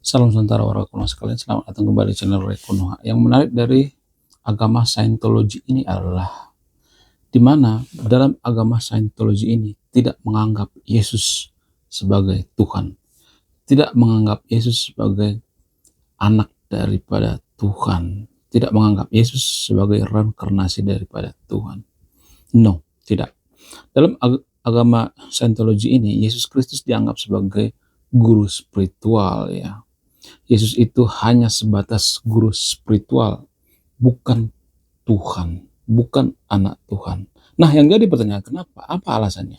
Salam sejahtera warga Konoha sekalian, selamat datang kembali di channel Ray Konoha. Yang menarik dari agama Scientology ini adalah di mana dalam agama Scientology ini tidak menganggap Yesus sebagai Tuhan, tidak menganggap Yesus sebagai anak daripada Tuhan, tidak menganggap Yesus sebagai reinkarnasi daripada Tuhan. No, tidak. Dalam agama Scientology ini, Yesus Kristus dianggap sebagai guru spiritual, ya. Yesus itu hanya sebatas guru spiritual, bukan Tuhan, bukan anak Tuhan. Nah, yang jadi pertanyaan, kenapa? Apa alasannya?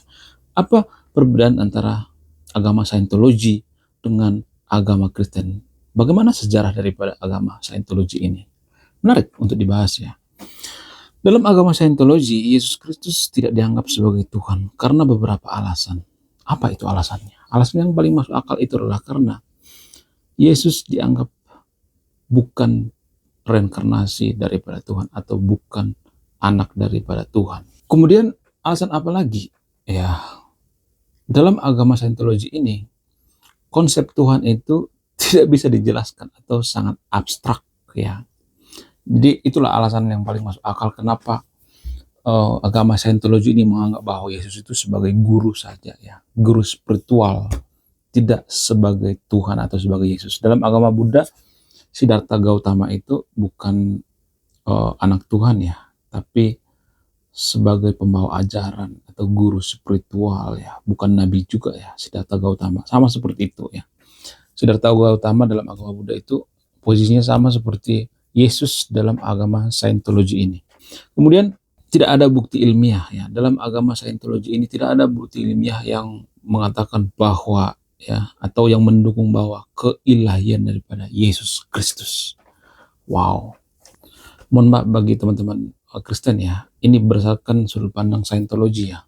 Apa perbedaan antara agama Scientology dengan agama Kristen? Bagaimana sejarah daripada agama Scientology ini? Menarik untuk dibahas, ya. Dalam agama Scientology, Yesus Kristus tidak dianggap sebagai Tuhan karena beberapa alasan. Apa itu alasannya? Alasan yang paling masuk akal itu adalah karena Yesus dianggap bukan reinkarnasi daripada Tuhan atau bukan anak daripada Tuhan. Kemudian alasan apa lagi? Ya, dalam agama Scientology ini konsep Tuhan itu tidak bisa dijelaskan atau sangat abstrak, ya. Jadi itulah alasan yang paling masuk akal kenapa agama Scientology ini menganggap bahwa Yesus itu sebagai guru saja, ya, guru spiritual, tidak sebagai Tuhan atau sebagai Yesus. Dalam agama Buddha, Siddhartha Gautama itu bukan anak Tuhan, ya, tapi sebagai pembawa ajaran atau guru spiritual, ya, bukan nabi juga, ya. Siddhartha Gautama sama seperti itu, ya. Siddhartha Gautama dalam agama Buddha itu posisinya sama seperti Yesus dalam agama Scientology ini. Kemudian tidak ada bukti ilmiah, ya, dalam agama Scientology ini tidak ada bukti ilmiah yang mengatakan bahwa, ya, atau yang mendukung bahwa keilahian daripada Yesus Kristus. Wow. Mohon maaf bagi teman-teman Kristen, ya. Ini berdasarkan sudut pandang Scientology, ya.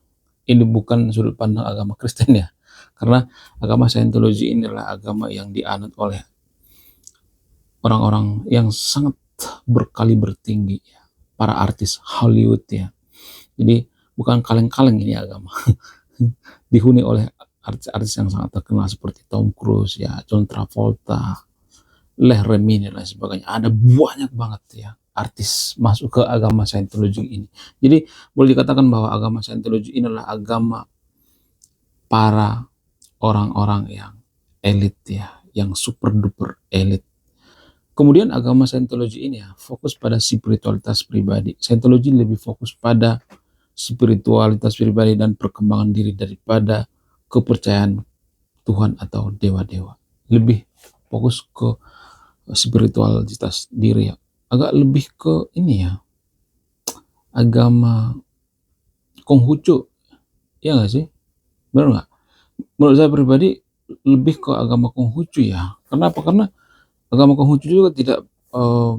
Ini bukan sudut pandang agama Kristen, ya. Karena agama Scientology ini adalah agama yang dianut oleh orang-orang yang sangat berkaliber tinggi, ya. Para artis Hollywood, ya. Jadi bukan kaleng-kaleng ini agama. Dihuni oleh artis-artis yang sangat terkenal seperti Tom Cruise, ya, John Travolta, Leh Remini dan lain sebagainya. Ada banyak banget, ya, artis masuk ke agama Scientology ini. Jadi boleh dikatakan bahwa agama Scientology ini adalah agama para orang-orang yang elit, ya, yang super duper elit. Kemudian agama Scientology ini, ya, fokus pada spiritualitas pribadi. Scientology lebih fokus pada spiritualitas pribadi dan perkembangan diri daripada kepercayaan Tuhan atau dewa-dewa. Lebih fokus ke spiritualitas diri, ya. Agak lebih ke ini, ya, agama Konghucu, ya nggak sih? Benar nggak? Menurut saya pribadi lebih ke agama Konghucu, ya. Kenapa? Karena agama Konghucu juga tidak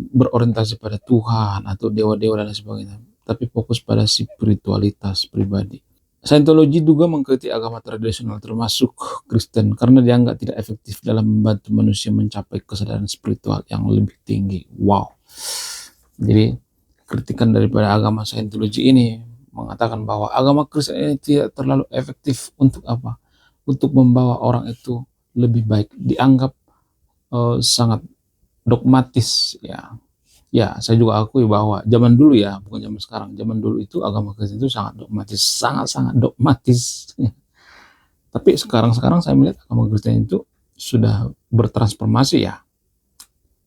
berorientasi pada Tuhan atau dewa-dewa dan lain sebagainya, tapi fokus pada spiritualitas pribadi. Scientology juga mengkritik agama tradisional termasuk Kristen karena dianggap tidak efektif dalam membantu manusia mencapai kesadaran spiritual yang lebih tinggi. Wow. Jadi kritikan daripada agama Scientology ini mengatakan bahwa agama Kristen ini tidak terlalu efektif untuk apa? Untuk membawa orang itu lebih baik. Dianggap sangat dogmatis, ya. Ya, saya juga akui bahwa zaman dulu, ya, bukan zaman sekarang. Zaman dulu itu agama Kristen itu sangat dogmatis, sangat-sangat dogmatis. Tapi sekarang saya melihat agama Kristen itu sudah bertransformasi, ya.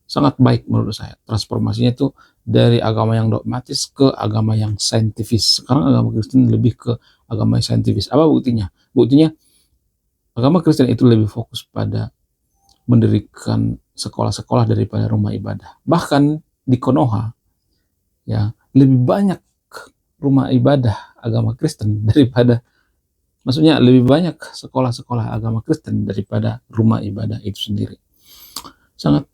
Sangat baik menurut saya. Transformasinya itu dari agama yang dogmatis ke agama yang saintifis. Sekarang agama Kristen lebih ke agama yang saintifis. Apa buktinya? Buktinya agama Kristen itu lebih fokus pada mendirikan sekolah-sekolah daripada rumah ibadah. Bahkan di Konoha, ya, lebih banyak rumah ibadah agama Kristen daripada, maksudnya lebih banyak sekolah-sekolah agama Kristen daripada rumah ibadah itu sendiri. Sangat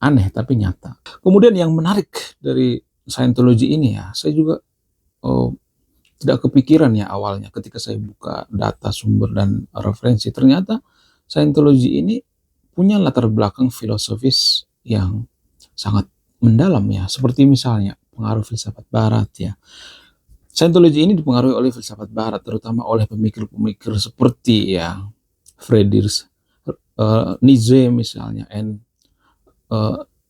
aneh tapi nyata. Kemudian yang menarik dari Scientology ini, ya, saya juga tidak kepikiran, ya, awalnya ketika saya buka data sumber dan referensi, ternyata Scientology ini punya latar belakang filosofis yang sangat mendalam, ya, seperti misalnya pengaruh filsafat barat, ya. Scientology ini dipengaruhi oleh filsafat barat, terutama oleh pemikir-pemikir seperti, ya, Nietzsche misalnya,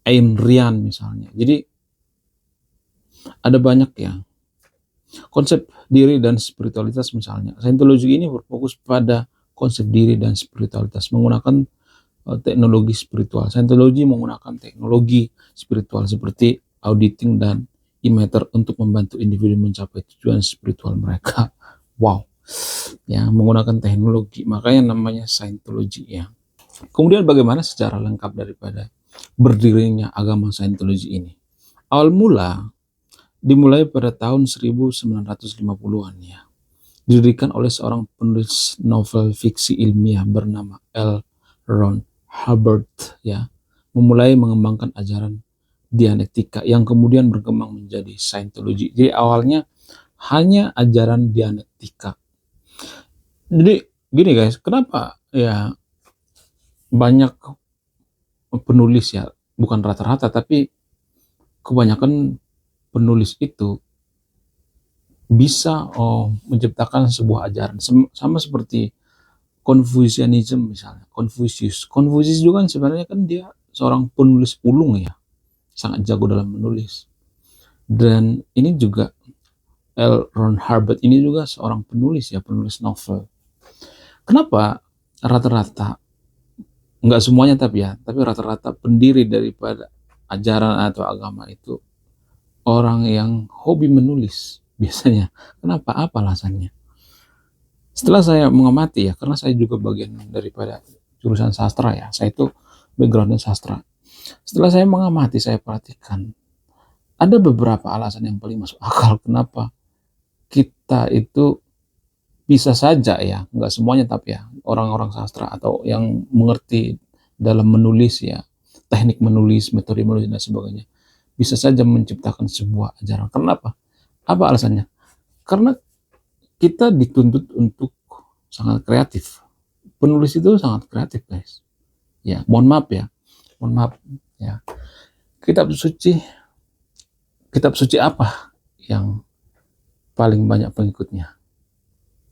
Ayn Rand misalnya. Jadi ada banyak ya konsep diri dan spiritualitas misalnya. Scientology ini berfokus pada konsep diri dan spiritualitas menggunakan teknologi spiritual. Scientology menggunakan teknologi spiritual seperti auditing dan emitter untuk membantu individu mencapai tujuan spiritual mereka. Wow, ya menggunakan teknologi, makanya namanya Scientology ya. Kemudian bagaimana secara lengkap daripada berdirinya agama Scientology ini? Awal mula dimulai pada tahun 1950-an ya. Didirikan oleh seorang penulis novel fiksi ilmiah bernama L. Ron Hubbard ya. Memulai mengembangkan ajaran dialektika yang kemudian berkembang menjadi Scientology. Jadi awalnya hanya ajaran dialektika. Jadi gini guys, kenapa ya banyak penulis ya, bukan rata-rata tapi kebanyakan penulis itu bisa menciptakan sebuah ajaran sama seperti Confucianism misalnya. Confucius juga kan sebenarnya kan dia seorang penulis ulung ya, sangat jago dalam menulis. Dan ini juga L. Ron Hubbard ini juga seorang penulis ya, penulis novel. Kenapa rata-rata, nggak semuanya tapi rata-rata pendiri daripada ajaran atau agama itu orang yang hobi menulis biasanya. Kenapa? Apa alasannya? Setelah saya mengamati ya, karena saya juga bagian daripada jurusan sastra ya, saya itu backgroundnya sastra. Setelah saya mengamati, saya perhatikan, ada beberapa alasan yang paling masuk akal kenapa kita itu bisa saja ya, nggak semuanya tapi ya, orang-orang sastra atau yang mengerti dalam menulis ya, teknik menulis, metode menulis dan sebagainya, bisa saja menciptakan sebuah ajaran. Kenapa? Apa alasannya? Karena kita dituntut untuk sangat kreatif. Penulis itu sangat kreatif guys. Ya, mohon maaf ya. Kitab suci apa yang paling banyak pengikutnya?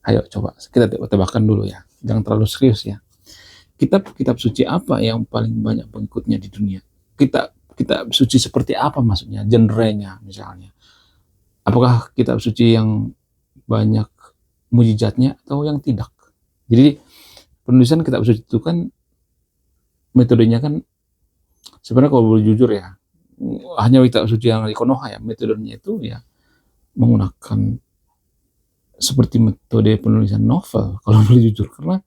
Ayo coba kita tebakkan dulu ya. Jangan terlalu serius ya. Kitab suci apa yang paling banyak pengikutnya di dunia? Kitab suci seperti apa maksudnya? Genrenya misalnya. Apakah kitab suci yang banyak mujizatnya atau yang tidak? Jadi penulisan kitab suci itu kan metodenya kan sebenarnya kalau boleh jujur ya, hanya kitab suci yang di Konoha ya, metodenya itu ya menggunakan seperti metode penulisan novel kalau boleh jujur, karena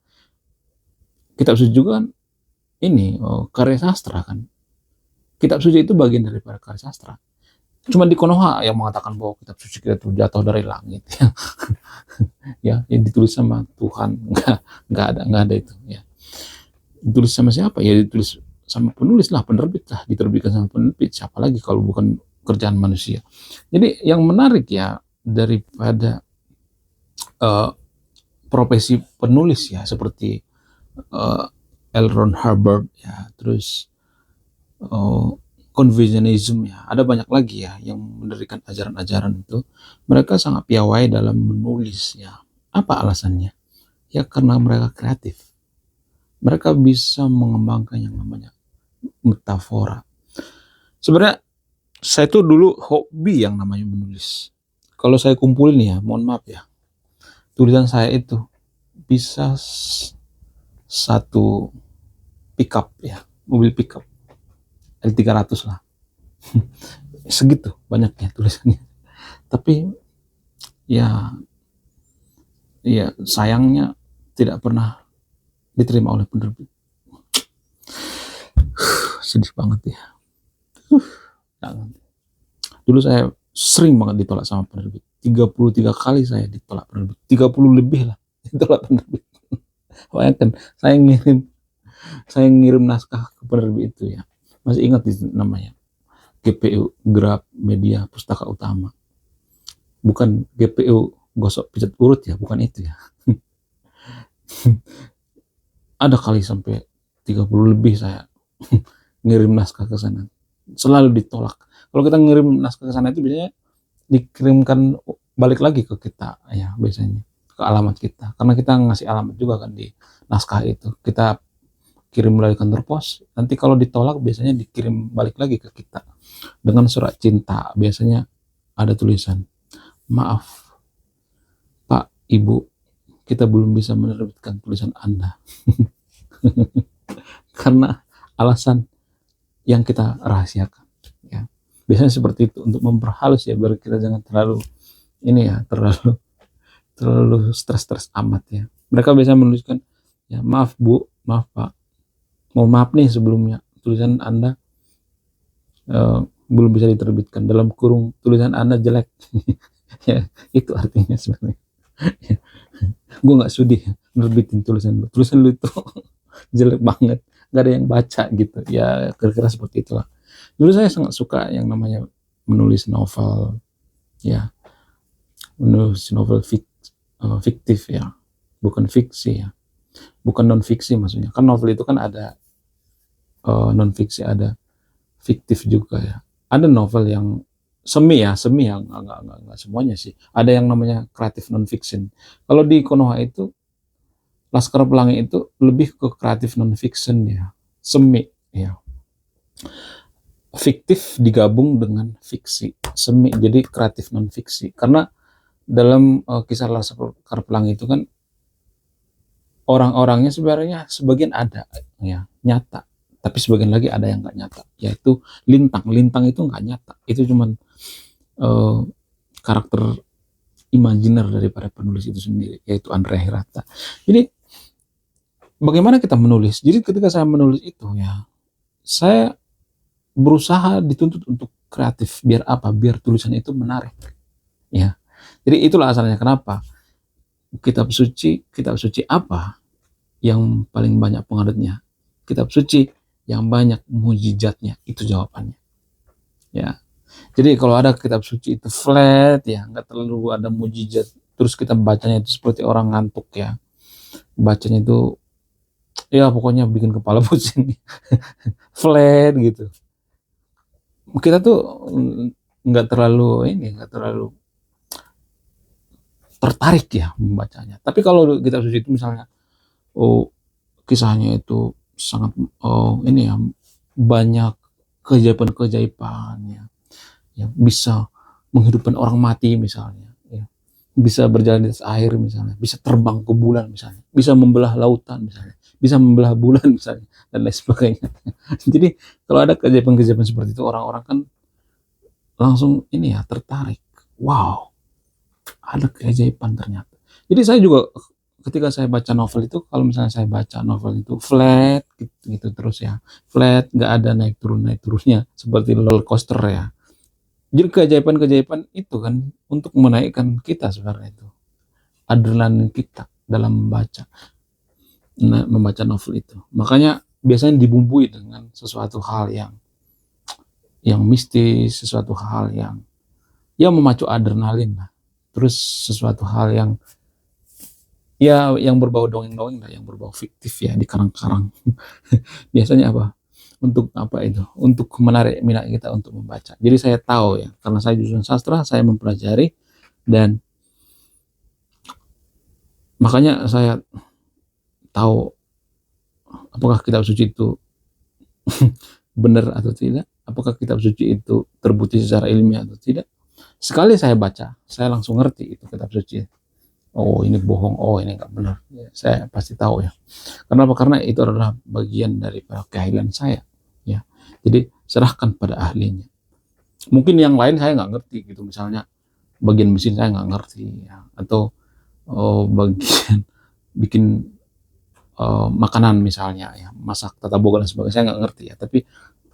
kitab suci juga kan ini karya sastra kan. Kitab suci itu bagian daripada karya sastra. Cuma di Konoha yang mengatakan bahwa kitab suci kita itu jatuh dari langit ya. Ya, yang ditulis sama Tuhan, nggak ada itu ya. Ditulis sama siapa? Ya ditulis sama penulis lah, penerbit lah, diterbitkan sama penerbit. Siapa lagi kalau bukan kerjaan manusia. Jadi yang menarik ya daripada profesi penulis ya, seperti L. Ron Hubbard ya, terus Confucianism ya, ada banyak lagi ya yang mendirikan ajaran-ajaran itu. Mereka sangat piawai dalam menulis ya. Apa alasannya? Ya karena mereka kreatif. Mereka bisa mengembangkan yang namanya metafora. Sebenarnya saya tuh dulu hobi yang namanya menulis. Kalau saya kumpulin ya, mohon maaf ya, tulisan saya itu bisa satu pickup ya, mobil pickup L300 lah. Segitu banyaknya tulisannya. Tapi ya sayangnya tidak pernah diterima oleh penerbit. Sedih banget ya. Dulu saya sering banget ditolak sama penerbit. 33 kali saya ditolak penerbit. 30 lebih lah ditolak penerbit. Bayangkan saya ngirim naskah ke penerbit itu ya. Masih ingat itu namanya. GPU, Grab Media Pustaka Utama. Bukan GPU gosok pijat urut ya, bukan itu ya. Ada kali sampai 30 lebih saya ngirim naskah ke sana. Selalu ditolak. Kalau kita ngirim naskah ke sana itu biasanya dikirimkan balik lagi ke kita ya, biasanya ke alamat kita. Karena kita ngasih alamat juga kan di naskah itu. Kita kirim melalui kantor pos, nanti kalau ditolak biasanya dikirim balik lagi ke kita dengan surat cinta. Biasanya ada tulisan, maaf Pak, Ibu, kita belum bisa menerbitkan tulisan Anda karena alasan yang kita rahasiakan, ya. Biasanya seperti itu untuk memperhalus ya, biar kita jangan terlalu ini ya, terlalu stres amat ya. Mereka biasanya menuliskan, ya maaf Bu, maaf Pak, mohon maaf nih sebelumnya, tulisan Anda belum bisa diterbitkan, dalam kurung tulisan Anda jelek. Ya, itu artinya sebenarnya. Ya, gue nggak sudi nerbitin tulisan lu itu jelek banget, nggak ada yang baca gitu ya, kira-kira seperti itulah. Dulu saya sangat suka yang namanya menulis novel, ya, menulis novel fiktif ya, bukan fiksi ya, bukan non fiksi maksudnya. Kan novel itu kan ada non fiksi, ada fiktif juga ya. Ada novel yang semi ya, nggak semuanya sih. Ada yang namanya kreatif non fiction. Kalau di Konoha itu, Laskar Pelangi itu lebih ke kreatif non fiction ya, semi ya. Fiktif digabung dengan fiksi, semi, jadi kreatif non fiksi. Karena dalam kisah Laskar Pelangi itu kan orang-orangnya sebenarnya sebagian ada ya, nyata, tapi sebagian lagi ada yang nggak nyata, yaitu Lintang itu nggak nyata, itu cuman karakter imajiner daripada penulis itu sendiri, yaitu Andrea Hirata. Jadi bagaimana kita menulis? Jadi ketika saya menulis itu ya, saya berusaha dituntut untuk kreatif. Biar apa? Biar tulisan itu menarik. Ya. Jadi itulah asalnya kenapa kitab suci apa yang paling banyak pengadutnya? Kitab suci yang banyak mujizatnya, itu jawabannya. Ya. Jadi kalau ada kitab suci itu flat ya, nggak terlalu ada mujizat, terus kita bacanya itu seperti orang ngantuk ya. Bacanya itu ya pokoknya bikin kepala pusing. Flat gitu. Kita tuh nggak terlalu tertarik ya membacanya. Tapi kalau kitab suci itu misalnya, kisahnya itu sangat ini ya, banyak keajaiban ya, bisa menghidupkan orang mati misalnya, ya, bisa berjalan di atas air misalnya, bisa terbang ke bulan misalnya, bisa membelah lautan misalnya, bisa membelah bulan misalnya, dan lain sebagainya. Jadi kalau ada keajaiban seperti itu, orang-orang kan langsung ini ya, tertarik. Wow, ada keajaiban ternyata. Jadi saya juga ketika saya baca novel itu, kalau misalnya saya baca novel itu flat gitu terus ya, flat, nggak ada naik turunnya seperti roller coaster ya. Jadi keajaiban itu kan untuk menaikkan kita sebenarnya, itu adrenalin kita dalam membaca novel itu. Makanya biasanya dibumbui dengan sesuatu hal yang mistis, sesuatu hal yang memacu adrenalin lah. Terus sesuatu hal yang yang berbau dongeng-dongeng lah, yang berbau fiktif ya, di karang-karang. Biasanya apa? Untuk apa itu? Untuk menarik minat kita untuk membaca. Jadi saya tahu ya, karena saya jurusan sastra, saya mempelajari, dan makanya saya tahu apakah kitab suci itu benar atau tidak, apakah kitab suci itu terbukti secara ilmiah atau tidak. Sekali saya baca, saya langsung ngerti itu kitab suci. Oh ini bohong, oh ini nggak benar. Ya, saya pasti tahu ya. Kenapa? Karena itu adalah bagian dari keahlian saya. Ya, jadi serahkan pada ahlinya. Mungkin yang lain saya nggak ngerti gitu, misalnya bagian mesin saya nggak ngerti ya, atau bagian bikin makanan misalnya ya, masak tata boga dan sebagainya, saya nggak ngerti ya. Tapi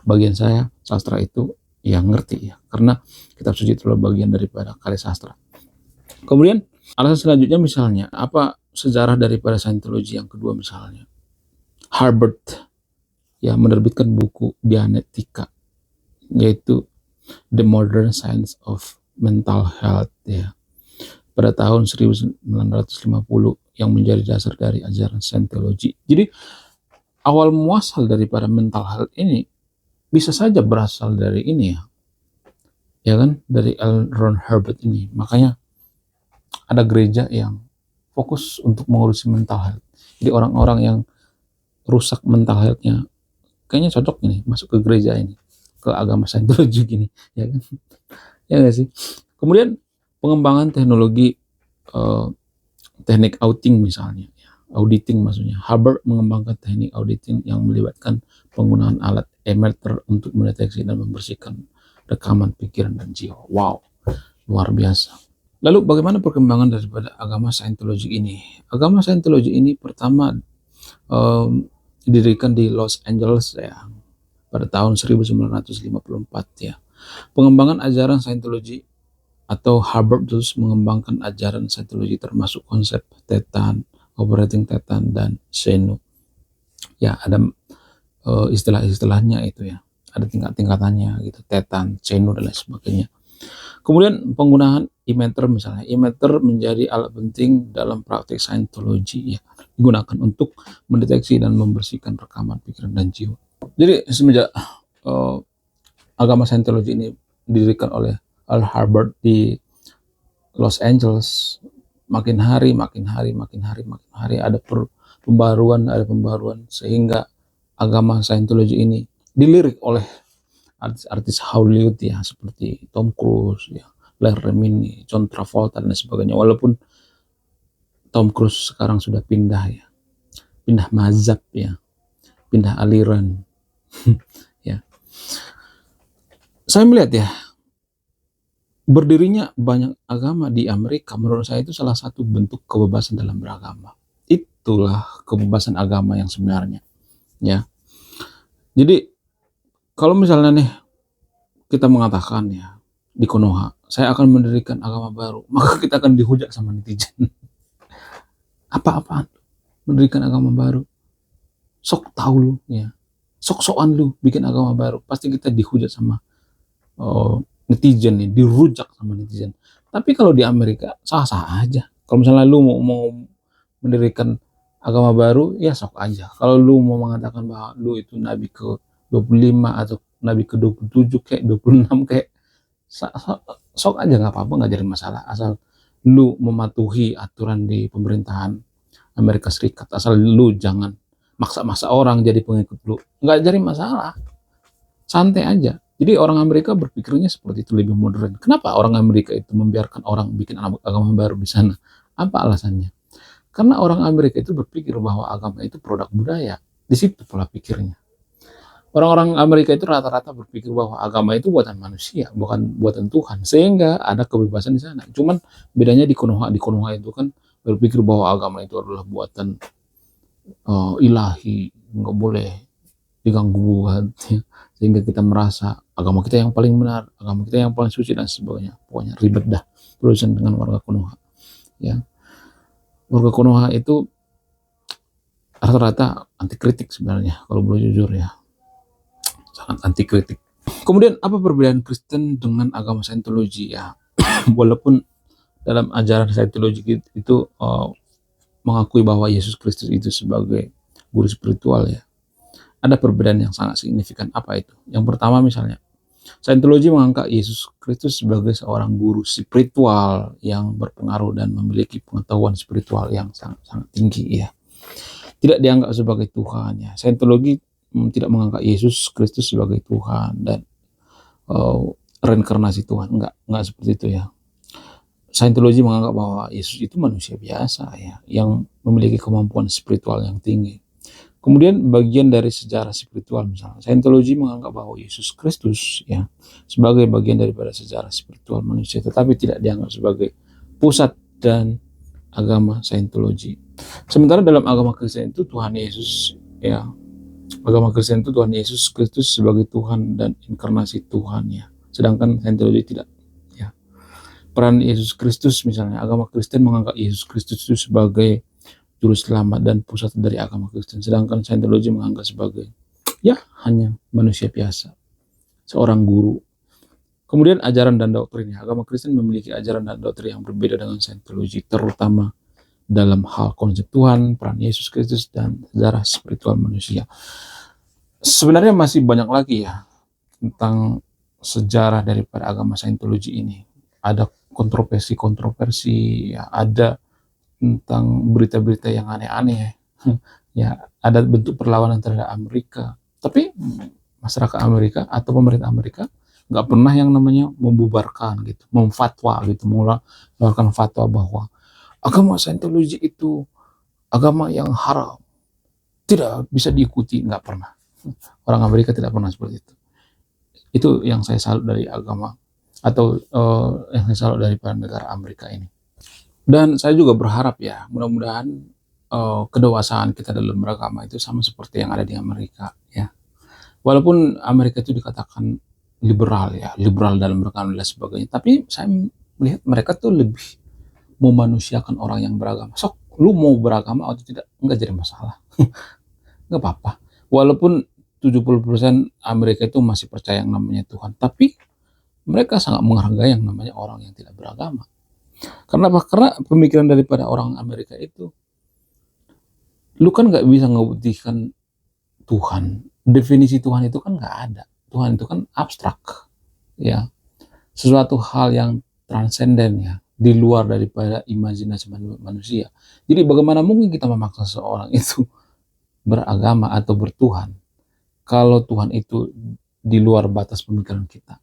bagian saya sastra itu yang ngerti ya, karena kitab suci itu adalah bagian daripada karya sastra. Kemudian alasan selanjutnya misalnya, apa sejarah daripada Scientology yang kedua misalnya. Harvard ya menerbitkan buku dianetika, yaitu The Modern Science of Mental Health ya, pada tahun 1950, yang menjadi dasar dari ajaran Scientology. Jadi awal muasal daripada mental health ini bisa saja berasal dari ini ya kan, dari L. Ron Hubbard ini. Makanya ada gereja yang fokus untuk mengurusi mental health. Jadi orang-orang yang rusak mental health-nya, kayaknya cocok ini masuk ke gereja ini, ke agama Scientology gini, ya kan? Ya nggak sih? Kemudian pengembangan teknologi teknik auditing misalnya, auditing maksudnya. Hubbard mengembangkan teknik auditing yang melibatkan penggunaan alat emitter untuk mendeteksi dan membersihkan rekaman pikiran dan jiwa. Wow, luar biasa. Lalu bagaimana perkembangan daripada agama Scientology ini? Agama Scientology ini pertama didirikan di Los Angeles ya, pada tahun 1954 ya. Pengembangan ajaran Scientology atau Hubbard terus mengembangkan ajaran Scientology termasuk konsep Tetan, operating Tetan, dan Xenu. Ya, ada istilah-istilahnya itu ya. Ada tingkat-tingkatannya gitu, Tetan, Xenu, dan lain sebagainya. Kemudian penggunaan emitter misalnya. Emitter menjadi alat penting dalam praktik Scientology ya. Digunakan untuk mendeteksi dan membersihkan rekaman pikiran dan jiwa. Jadi semenjak agama Scientology ini didirikan oleh Al Hubbard di Los Angeles, makin hari ada pembaruan sehingga agama Scientology ini dilirik oleh artis-artis Hollywood ya, seperti Tom Cruise ya, Claire Remini, John Travolta, dan sebagainya. Walaupun Tom Cruise sekarang sudah pindah mazhab ya, pindah aliran. Ya, saya melihat ya, berdirinya banyak agama di Amerika menurut saya itu salah satu bentuk kebebasan dalam beragama. Itulah kebebasan agama yang sebenarnya ya. Jadi kalau misalnya nih kita mengatakan ya di Konoha, saya akan mendirikan agama baru, maka kita akan dihujat sama netizen. Apa-apaan mendirikan agama baru? Sok tahu lu ya. Sok-sokan lu bikin agama baru, pasti kita dihujat sama netizen nih, dirujak sama netizen. Tapi kalau di Amerika sah-sah aja. Kalau misalnya lu mau mendirikan agama baru, ya sok aja. Kalau lu mau mengatakan bahwa lu itu nabi ke 25 atau nabi ke 27 kayak 26 kayak, sok aja, nggak apa-apa, nggak jadi masalah, asal lu mematuhi aturan di pemerintahan Amerika Serikat, asal lu jangan maksa-maksa orang jadi pengikut lu, nggak jadi masalah, santai aja. Jadi orang Amerika berpikirnya seperti itu, lebih modern. Kenapa orang Amerika itu membiarkan orang bikin agama baru di sana? Apa alasannya? Karena orang Amerika itu berpikir bahwa agama itu produk budaya. Di situ pola pikirnya. Orang-orang Amerika itu rata-rata berpikir bahwa agama itu buatan manusia, bukan buatan Tuhan. Sehingga ada kebebasan di sana. Cuman bedanya di Konoha itu kan berpikir bahwa agama itu adalah buatan ilahi, nggak boleh diganggu gugat, sehingga kita merasa agama kita yang paling benar, agama kita yang paling suci, dan sebagainya. Pokoknya ribet dah urusan dengan warga Konoha ya. Warga Konoha itu rata-rata anti kritik sebenarnya, kalau boleh jujur ya, sangat anti kritik. Kemudian apa perbedaan Kristen dengan agama Scientology ya? Walaupun dalam ajaran Scientology itu mengakui bahwa Yesus Kristus itu sebagai guru spiritual ya, ada perbedaan yang sangat signifikan. Apa itu? Yang pertama misalnya, Scientology mengangkat Yesus Kristus sebagai seorang guru spiritual yang berpengaruh dan memiliki pengetahuan spiritual yang sangat tinggi ya. Tidak dianggap sebagai Tuhan ya. Scientology tidak mengangkat Yesus Kristus sebagai Tuhan dan reinkarnasi Tuhan. Enggak seperti itu ya. Scientology menganggap bahwa Yesus itu manusia biasa ya, yang memiliki kemampuan spiritual yang tinggi. Kemudian bagian dari sejarah spiritual misalnya, Scientology menganggap bahwa Yesus Kristus ya sebagai bagian daripada sejarah spiritual manusia, tetapi tidak dianggap sebagai pusat dan agama Scientology. Sementara dalam agama Kristen itu Tuhan Yesus ya, agama Kristen itu Tuhan Yesus Kristus sebagai Tuhan dan inkarnasi Tuhan ya. Sedangkan Scientology tidak ya. Peran Yesus Kristus misalnya, agama Kristen menganggap Yesus Kristus itu sebagai juru selamat dan pusat dari agama Kristen, sedangkan Scientology menganggap sebagai ya hanya manusia biasa, seorang guru. Kemudian ajaran dan doktrinnya, agama Kristen memiliki ajaran dan doktrin yang berbeda dengan Scientology, terutama dalam hal konsep Tuhan, peran Yesus Kristus, dan sejarah spiritual manusia. Sebenarnya masih banyak lagi ya tentang sejarah daripada agama Scientology ini. Ada kontroversi ya, ada tentang berita-berita yang aneh-aneh ya ada bentuk perlawanan terhadap Amerika. Tapi masyarakat Amerika atau pemerintah Amerika nggak pernah yang namanya membubarkan gitu, memfatwa gitu, mengeluarkan fatwa bahwa agama Scientology itu agama yang haram, tidak bisa diikuti, nggak pernah. Orang Amerika tidak pernah seperti itu. Itu yang saya salut dari agama atau yang saya salut dari negara Amerika ini. Dan saya juga berharap ya, mudah-mudahan kedewasaan kita dalam beragama itu sama seperti yang ada di Amerika ya. Walaupun Amerika itu dikatakan liberal ya, liberal dalam beragama dan sebagainya, tapi saya melihat mereka tuh lebih memanusiakan orang yang beragama. Sok, lu mau beragama atau tidak, enggak jadi masalah. Enggak apa-apa. Walaupun 70% Amerika itu masih percaya yang namanya Tuhan, tapi mereka sangat menghargai yang namanya orang yang tidak beragama. Karena apa? Karena pemikiran daripada orang Amerika itu, lu kan nggak bisa ngebuktikan Tuhan. Definisi Tuhan itu kan nggak ada. Tuhan itu kan abstrak, ya, sesuatu hal yang transenden ya, di luar daripada imajinasi manusia. Jadi bagaimana mungkin kita memaksa seorang itu beragama atau bertuhan kalau Tuhan itu di luar batas pemikiran kita?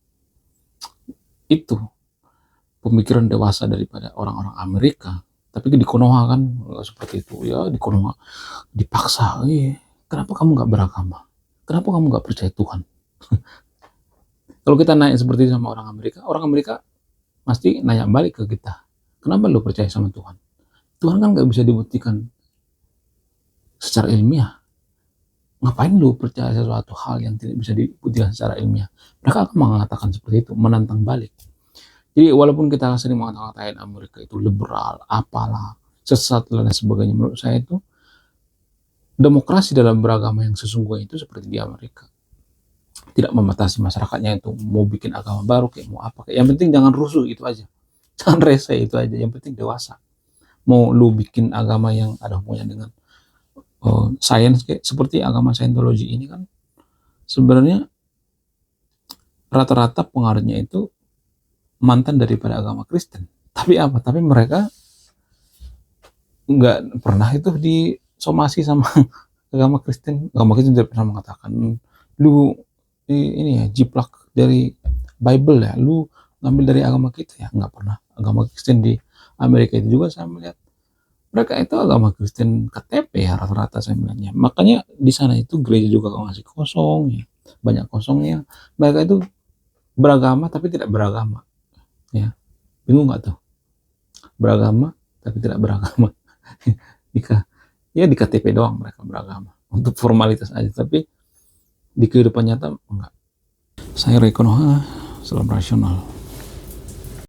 Itu pemikiran dewasa daripada orang-orang Amerika. Tapi di Konoha kan seperti itu ya, di Konoha dipaksa, kenapa kamu nggak beragama? Kenapa kamu nggak percaya Tuhan? Kalau kita naik seperti itu sama orang Amerika pasti nanya balik ke kita, kenapa lu percaya sama Tuhan? Tuhan kan nggak bisa dibuktikan secara ilmiah. Ngapain lu percaya sesuatu hal yang tidak bisa dibuktikan secara ilmiah? Mereka akan mengatakan seperti itu, menantang balik. Jadi walaupun kita sering mengatakan Amerika itu liberal, apalah, sesat dan sebagainya, menurut saya itu demokrasi dalam beragama yang sesungguhnya itu seperti di Amerika. Tidak membatasi masyarakatnya itu mau bikin agama baru kayak mau apa kayak. Yang penting jangan rusuh, itu aja. Jangan rese, itu aja. Yang penting dewasa. Mau lu bikin agama yang ada hubungannya dengan sains kayak seperti agama Scientology ini kan sebenarnya rata-rata pengaruhnya itu mantan daripada agama Kristen. Tapi apa? Tapi mereka nggak pernah itu disomasi sama agama Kristen. Agama Kristen tidak pernah mengatakan lu ini ya jiplak dari Bible ya, lu ngambil dari agama kita ya, nggak pernah. Agama Kristen di Amerika itu juga saya melihat mereka itu agama Kristen KTP ya rata-rata saya melihatnya. Makanya di sana itu gereja juga masih kosong ya, banyak kosongnya. Mereka itu beragama tapi tidak beragama ya. Bingung nggak tuh? Beragama tapi tidak beragama. Ya di KTP doang mereka beragama untuk formalitas aja, tapi di kehidupan nyata enggak. Saya Ray Konoha, salam rasional.